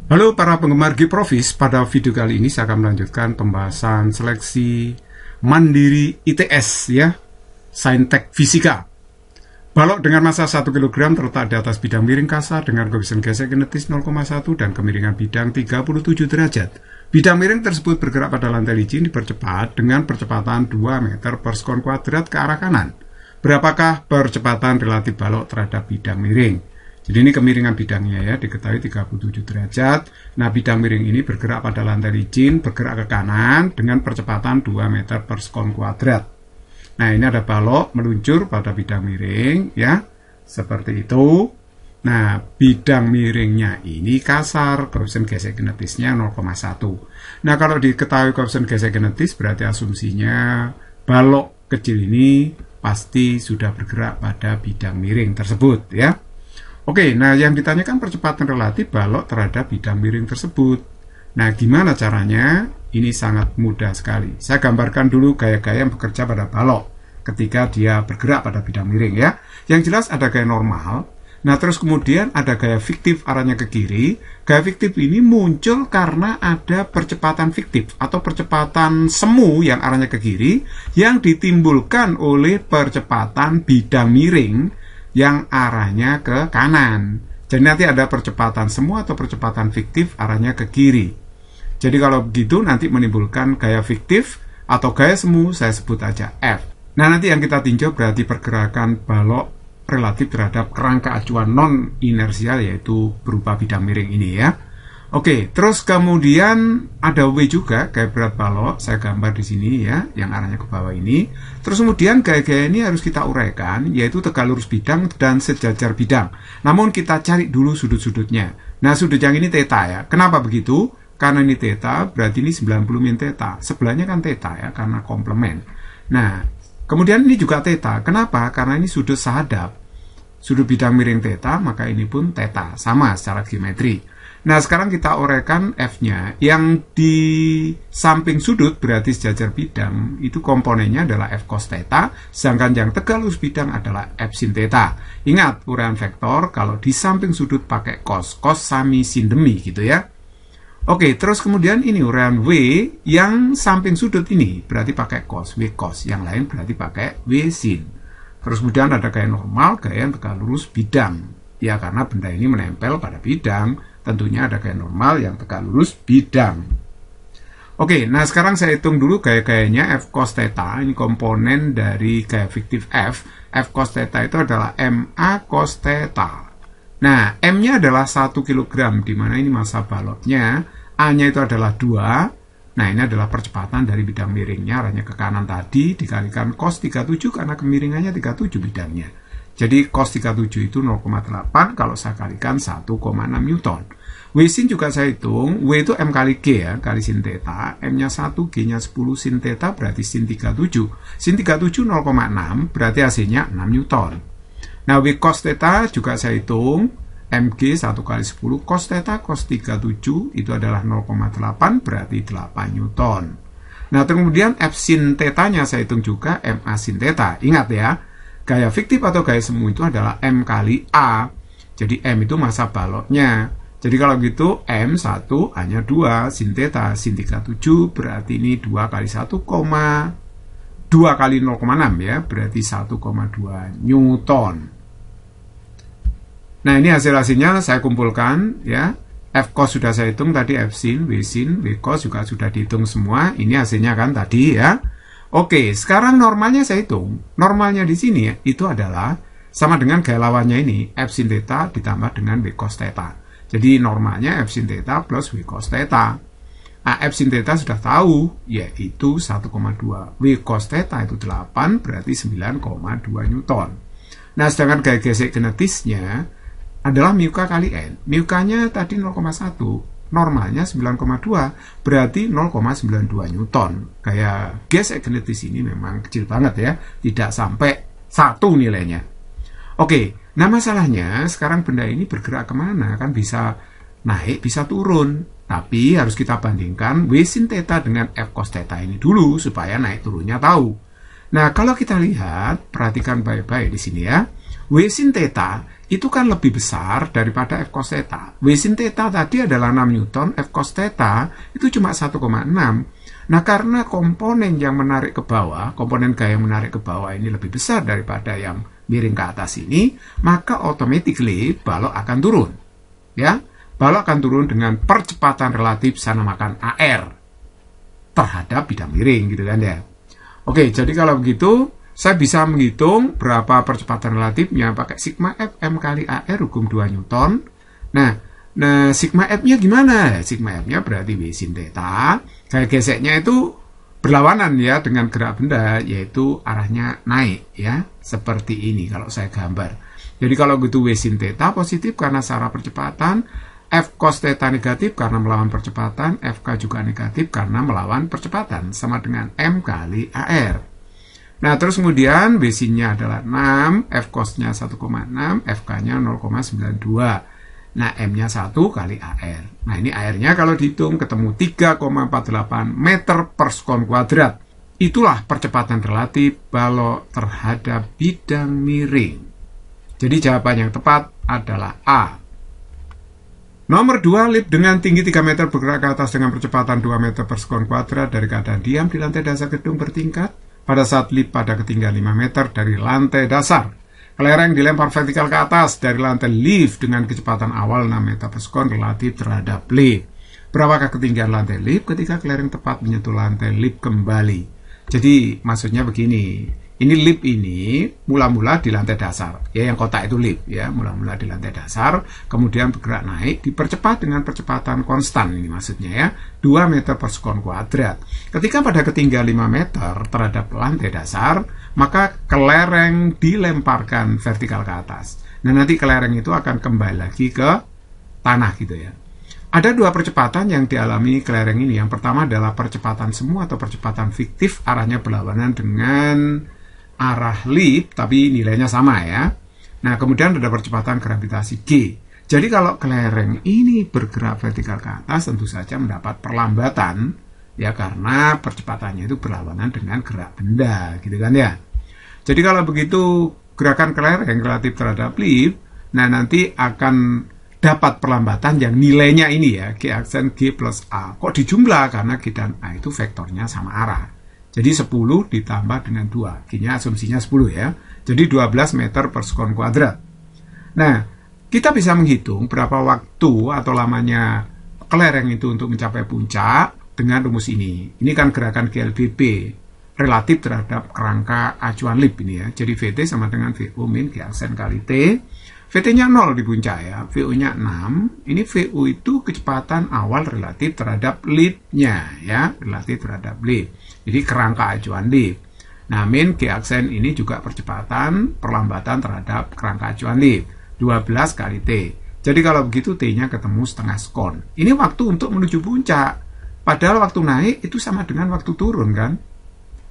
Halo para penggemar Geprofis, pada video kali ini saya akan melanjutkan pembahasan seleksi mandiri ITS ya, Saintek Fisika. Balok dengan massa 1 kg terletak di atas bidang miring kasar dengan koefisien gesek kinetis 0,1 dan kemiringan bidang 37 derajat. Bidang miring tersebut bergerak pada lantai licin dipercepat dengan percepatan 2 meter per sekon kuadrat ke arah kanan. Berapakah percepatan relatif balok terhadap bidang miring? Jadi ini kemiringan bidangnya ya, diketahui 37 derajat. Nah, bidang miring ini bergerak pada lantai licin, bergerak ke kanan dengan percepatan 2 meter per sekon kuadrat. Nah, ini ada balok meluncur pada bidang miring ya, seperti itu. Nah, bidang miringnya ini kasar, koefisien gesek kinetisnya 0,1. Nah, kalau diketahui koefisien gesek kinetis, berarti asumsinya balok kecil ini pasti sudah bergerak pada bidang miring tersebut ya. Oke, nah yang ditanyakan percepatan relatif balok terhadap bidang miring tersebut. Nah, gimana caranya? Ini sangat mudah sekali. Saya gambarkan dulu gaya-gaya yang bekerja pada balok ketika dia bergerak pada bidang miring ya. Yang jelas ada gaya normal. Nah, terus kemudian ada gaya fiktif arahnya ke kiri. Gaya fiktif ini muncul karena ada percepatan fiktif atau percepatan semu yang arahnya ke kiri yang ditimbulkan oleh percepatan bidang miring yang arahnya ke kanan. Jadi nanti ada percepatan semu atau percepatan fiktif arahnya ke kiri. Jadi kalau begitu nanti menimbulkan gaya fiktif atau gaya semu, saya sebut aja F. Nah, nanti yang kita tinjau berarti pergerakan balok relatif terhadap kerangka acuan non inersial, yaitu berupa bidang miring ini ya. Oke, terus kemudian ada W juga, gaya berat balok, saya gambar di sini ya, yang arahnya ke bawah ini. Terus kemudian gaya-gaya ini harus kita uraikan, yaitu tegak lurus bidang dan sejajar bidang. Namun kita cari dulu sudut-sudutnya. Nah, sudut yang ini theta ya. Kenapa begitu? Karena ini theta, berarti ini 90 min theta. Sebelahnya kan theta ya, karena komplement. Nah, kemudian ini juga theta. Kenapa? Karena ini sudut sahadap. Sudut bidang miring theta, maka ini pun theta. Sama secara geometri. Nah, sekarang kita uraikan F-nya. Yang di samping sudut berarti sejajar bidang, itu komponennya adalah F cos theta, sedangkan yang tegak lurus bidang adalah F sin theta. Ingat, uraian vektor kalau di samping sudut pakai cos, cos sami sin demi gitu ya. Oke, terus kemudian ini uraian W yang samping sudut ini berarti pakai cos, W cos, yang lain berarti pakai W sin. Terus kemudian ada gaya normal, gaya yang tegak lurus bidang. Ya, karena benda ini menempel pada bidang, tentunya ada gaya normal yang tegak lurus bidang. Oke, nah sekarang saya hitung dulu gaya-gayanya F cos theta. Ini komponen dari gaya fiktif F. F cos theta itu adalah MA cos theta. Nah, M-nya adalah 1 kg, di mana ini massa baloknya. A-nya itu adalah 2. Nah, ini adalah percepatan dari bidang miringnya, arahnya ke kanan tadi, dikalikan cos 37 karena kemiringannya 37 bidangnya. Jadi cos 37 itu 0,8 kalau saya kalikan 1,6 Newton. W sin juga saya hitung, W itu M kali G ya, kali sin theta. M-nya 1, G-nya 10 sin theta berarti sin 37. Sin 37 0,6 berarti hasilnya 6 Newton. Nah, W cos theta juga saya hitung, MG 1 kali 10 cos theta, cos 37 itu adalah 0,8 berarti 8 Newton. Nah, kemudian F sin theta-nya saya hitung juga, MA sin theta. Ingat ya, gaya fiktif atau gaya semu itu adalah M kali A. Jadi M itu massa baloknya. Jadi kalau gitu M 1, A-nya 2, sin theta, sin 37 berarti ini 2 kali 1, 2 kali 0,6 ya, berarti 1,2 Newton. Nah, ini hasil-hasilnya saya kumpulkan ya. F cos sudah saya hitung tadi, F sin, W cos juga sudah dihitung semua. Ini hasilnya kan tadi ya. Oke, sekarang normalnya saya hitung. Normalnya di sini ya, itu adalah sama dengan gaya lawannya ini, F sin theta ditambah dengan W cos theta. Jadi normalnya F sin theta plus W cos theta. Nah, F sin theta sudah tahu, yaitu 1,2. W cos theta itu 8, berarti 9,2 Newton. Nah, sedangkan gaya gesek kinetisnya adalah mu k kali N. Mu k-nya tadi 0,1. Normalnya 9,2, berarti 0,92 Newton. Gaya gesek kinetis ini memang kecil banget ya, tidak sampai 1 nilainya. Oke, nah masalahnya sekarang benda ini bergerak kemana? Kan bisa naik, bisa turun. Tapi harus kita bandingkan W sin theta dengan F cos theta ini dulu, supaya naik turunnya tahu. Nah, kalau kita lihat, perhatikan baik-baik di sini ya. W sin theta itu kan lebih besar daripada F cos theta. W sin theta tadi adalah 6 Newton, F cos theta itu cuma 1,6. Nah, karena komponen yang menarik ke bawah, komponen gaya yang menarik ke bawah ini lebih besar daripada yang miring ke atas ini, maka automatically balok akan turun. Ya, balok akan turun dengan percepatan relatif sama-makan AR terhadap bidang miring, gitu kan ya. Oke, jadi kalau begitu, saya bisa menghitung berapa percepatan relatifnya pakai sigma F M kali AR hukum 2 Newton. Nah, sigma F-nya gimana? Sigma F-nya berarti W sin theta. Gaya geseknya itu berlawanan ya dengan gerak benda, yaitu arahnya naik ya, seperti ini kalau saya gambar. Jadi kalau gitu W sin theta positif karena searah percepatan, F cos theta negatif karena melawan percepatan, FK juga negatif karena melawan percepatan, sama dengan M kali AR. Nah, terus kemudian W sin-nya adalah 6, F cos-nya 1,6, FK-nya 0,92. Nah, M-nya 1 kali AR. Nah, ini AR-nya kalau dihitung ketemu 3,48 meter per sekon kuadrat. Itulah percepatan relatif balok terhadap bidang miring. Jadi jawaban yang tepat adalah A. Nomor 2, lip dengan tinggi 3 meter bergerak ke atas dengan percepatan 2 meter per sekon kuadrat dari keadaan diam di lantai dasar gedung bertingkat. Pada saat lip pada ketinggian 5 meter dari lantai dasar. Kelereng dilempar vertikal ke atas dari lantai lift dengan kecepatan awal 6 meter per sekon relatif terhadap lift. Berapakah ketinggian lantai lift ketika kelereng tepat menyentuh lantai lift kembali? Jadi maksudnya begini. Ini lift ini mula-mula di lantai dasar. Ya, yang kotak itu lift ya, mula-mula di lantai dasar, kemudian bergerak naik, dipercepat dengan percepatan konstan ini maksudnya ya, 2 meter per sekon kuadrat. Ketika pada ketinggian 5 meter terhadap lantai dasar, maka kelereng dilemparkan vertikal ke atas. Nah, nanti kelereng itu akan kembali lagi ke tanah gitu ya. Ada 2 percepatan yang dialami kelereng ini. Yang pertama adalah percepatan semu atau percepatan fiktif, arahnya berlawanan dengan arah lift, tapi nilainya sama ya. Nah, kemudian ada percepatan gravitasi G. Jadi kalau kelereng ini bergerak vertikal ke atas, tentu saja mendapat perlambatan, ya, karena percepatannya itu berlawanan dengan gerak benda, gitu kan ya. Jadi kalau begitu gerakan kelereng relatif terhadap lift, nah nanti akan dapat perlambatan yang nilainya ini ya, G aksen G plus A. Kok dijumlah? Karena G dan A itu vektornya sama arah. Jadi 10 ditambah dengan 2. G-nya asumsinya 10 ya. Jadi 12 meter per sekon kuadrat. Nah, kita bisa menghitung berapa waktu atau lamanya kelereng itu untuk mencapai puncak dengan rumus ini. Ini kan gerakan GLBP relatif terhadap kerangka acuan lip ini ya. Jadi VT sama dengan VO min G aksen kali T. VT-nya 0 di puncak ya, VO-nya 6. Ini VO itu kecepatan awal relatif terhadap lead-nya ya, relatif terhadap lead. Jadi kerangka acuan lead. Nah, min G aksen ini juga percepatan perlambatan terhadap kerangka acuan lead. 12 kali T. Jadi kalau begitu T-nya ketemu setengah sekon. Ini waktu untuk menuju puncak. Padahal waktu naik itu sama dengan waktu turun kan.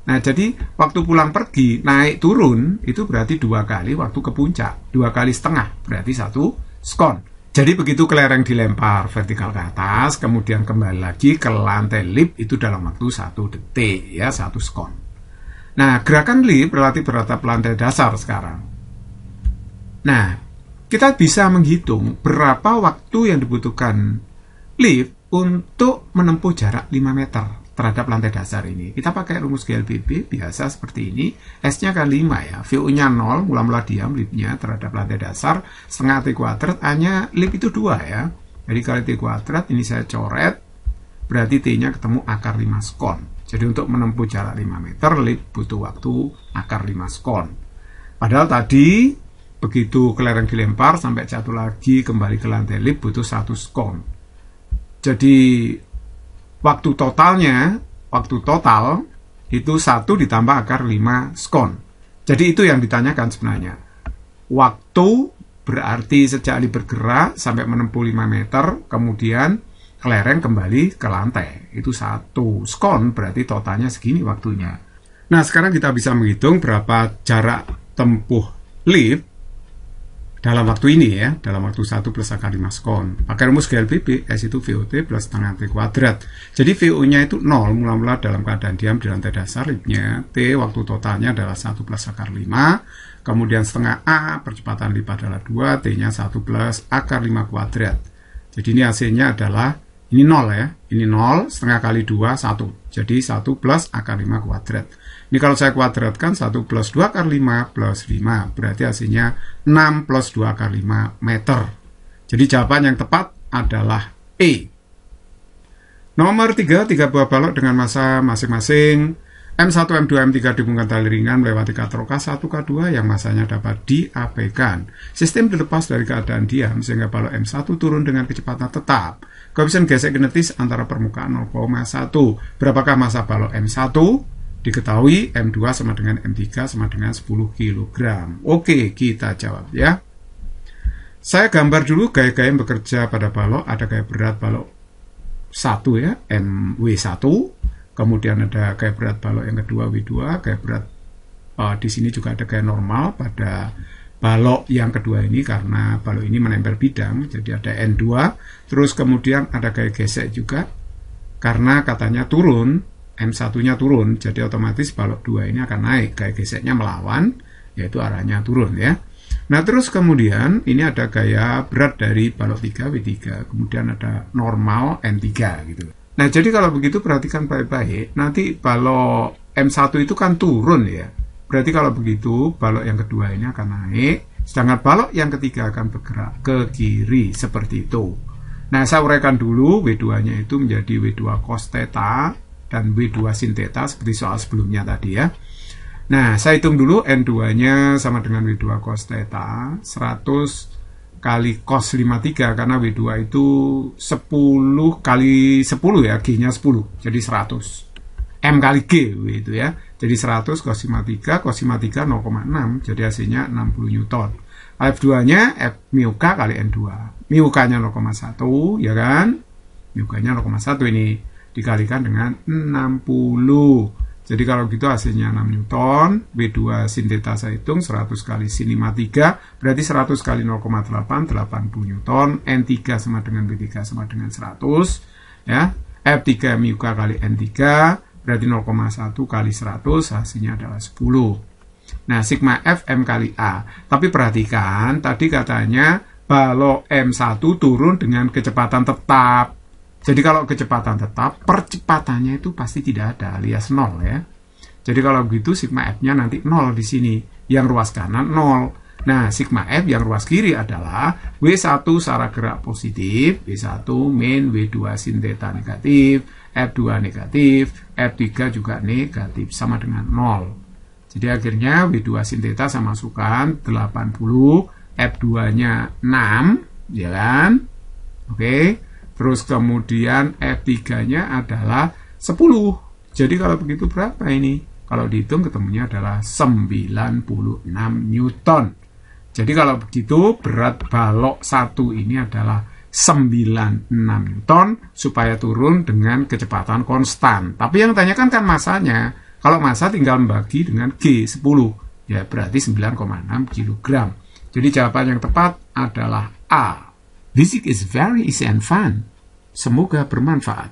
Nah, jadi waktu pulang pergi, naik turun, itu berarti 2 kali waktu ke puncak. 2 kali setengah, berarti 1 sekon. Jadi begitu kelereng dilempar vertikal ke atas, kemudian kembali lagi ke lantai lip, itu dalam waktu 1 detik, ya, 1 sekon. Nah, gerakan lip relatif terhadap lantai dasar sekarang. Nah, kita bisa menghitung berapa waktu yang dibutuhkan lip untuk menempuh jarak 5 meter. Terhadap lantai dasar ini. Kita pakai rumus GLBP biasa seperti ini. S-nya kan 5 ya. VO-nya 0, mula-mula diam lipnya terhadap lantai dasar. Setengah T kuadrat, A-nya lip itu 2 ya. Jadi kali T kuadrat, ini saya coret. Berarti T-nya ketemu akar 5 sekon. Jadi untuk menempuh jarak 5 meter, lip butuh waktu akar 5 sekon. Padahal tadi, begitu kelereng dilempar, sampai jatuh lagi kembali ke lantai lip, butuh 1 sekon. Jadi waktu total itu 1 ditambah akar 5 sekon. Jadi itu yang ditanyakan sebenarnya. Waktu berarti sejak lip bergerak sampai menempuh 5 meter, kemudian kelereng kembali ke lantai. Itu 1 sekon, berarti totalnya segini waktunya. Nah, sekarang kita bisa menghitung berapa jarak tempuh lip dalam waktu ini ya, dalam waktu 1 plus akar 5 sekon. Pakai rumus GLBB, S itu VOT plus setengah T kuadrat. Jadi VO-nya itu 0 mula-mula dalam keadaan diam di lantai dasar, lipnya T waktu totalnya adalah 1 plus akar 5, kemudian setengah A, percepatan lipat adalah 2, T-nya 1 plus akar 5 kuadrat. Jadi ini hasilnya adalah, ini 0 ya, ini 0, setengah kali 2, 1. Jadi 1 plus akar 5 kuadrat. Ini kalau saya kuadratkan 1 plus 2 akar 5 plus 5. Berarti hasilnya 6 plus 2 akar 5 meter. Jadi jawaban yang tepat adalah E. Nomor 3, 3 buah balok dengan massa masing-masing M1, M2, M3 dihubungkan tali ringan melewati katrol K1, K2 yang massanya dapat diabaikan. Sistem dilepas dari keadaan diam sehingga balok M1 turun dengan kecepatan tetap. Koefisien gesek kinetis antara permukaan 0,1. Berapakah massa balok M1? Diketahui M2 sama dengan M3 sama dengan 10 kg. Oke, kita jawab ya. Saya gambar dulu gaya-gaya yang bekerja pada balok. Ada gaya berat balok 1 ya, MW1. Kemudian ada gaya berat balok yang kedua W2. Gaya berat di sini juga ada gaya normal pada balok yang kedua ini karena balok ini menempel bidang. Jadi ada N2. Terus kemudian ada gaya gesek juga karena katanya turun. M1-nya turun, jadi otomatis balok 2 ini akan naik, gaya geseknya melawan, yaitu arahnya turun ya. Nah terus kemudian ini ada gaya berat dari balok 3 W3, kemudian ada normal N3 gitu. Nah jadi kalau begitu perhatikan baik-baik, nanti balok M1 itu kan turun ya. Berarti kalau begitu balok yang kedua ini akan naik, sedangkan balok yang ketiga akan bergerak ke kiri seperti itu. Nah saya uraikan dulu, W2-nya itu menjadi W2 cos theta dan W2 sin theta seperti soal sebelumnya tadi ya. Nah, saya hitung dulu N2-nya sama dengan W2 cos theta 100 kali cos 53 karena W2 itu 10 kali 10 ya, G-nya 10. Jadi 100. M kali G itu ya. Jadi 100 cos 53, cos 53 0,6, jadi hasilnya 60 Newton. F2-nya F mu K kali N2. Mu K-nya 0,1 ya kan? Mu K-nya 0,1 ini dikalikan dengan 60. Jadi kalau gitu hasilnya 6 Newton. W2 sin theta saya hitung 100 kali sin 53 berarti 100 kali 0,8 80 Newton. N3 sama dengan W3 sama dengan 100 ya. F3 mu K kali N3 berarti 0,1 kali 100 hasilnya adalah 10. Nah sigma F M kali A. Tapi perhatikan tadi katanya balok M1 turun dengan kecepatan tetap. Jadi kalau kecepatan tetap, percepatannya itu pasti tidak ada, alias 0 ya. Jadi kalau begitu sigma F-nya nanti 0 di sini. Yang ruas kanan 0. Nah, sigma F yang ruas kiri adalah W1 secara gerak positif, W1 min W2 sin theta negatif, F2 negatif, F3 juga negatif, sama dengan 0. Jadi akhirnya W2 sin theta saya masukkan 80, F2-nya 6, ya kan? Oke. Terus kemudian F3-nya adalah 10. Jadi kalau begitu berapa ini? Kalau dihitung ketemunya adalah 96 Newton. Jadi kalau begitu berat balok 1 ini adalah 96 Newton supaya turun dengan kecepatan konstan. Tapi yang ditanyakan kan masanya. Kalau massa tinggal membagi dengan G 10. Ya berarti 9,6 kg. Jadi jawaban yang tepat adalah A. Physics is very easy and fun. Semoga bermanfaat.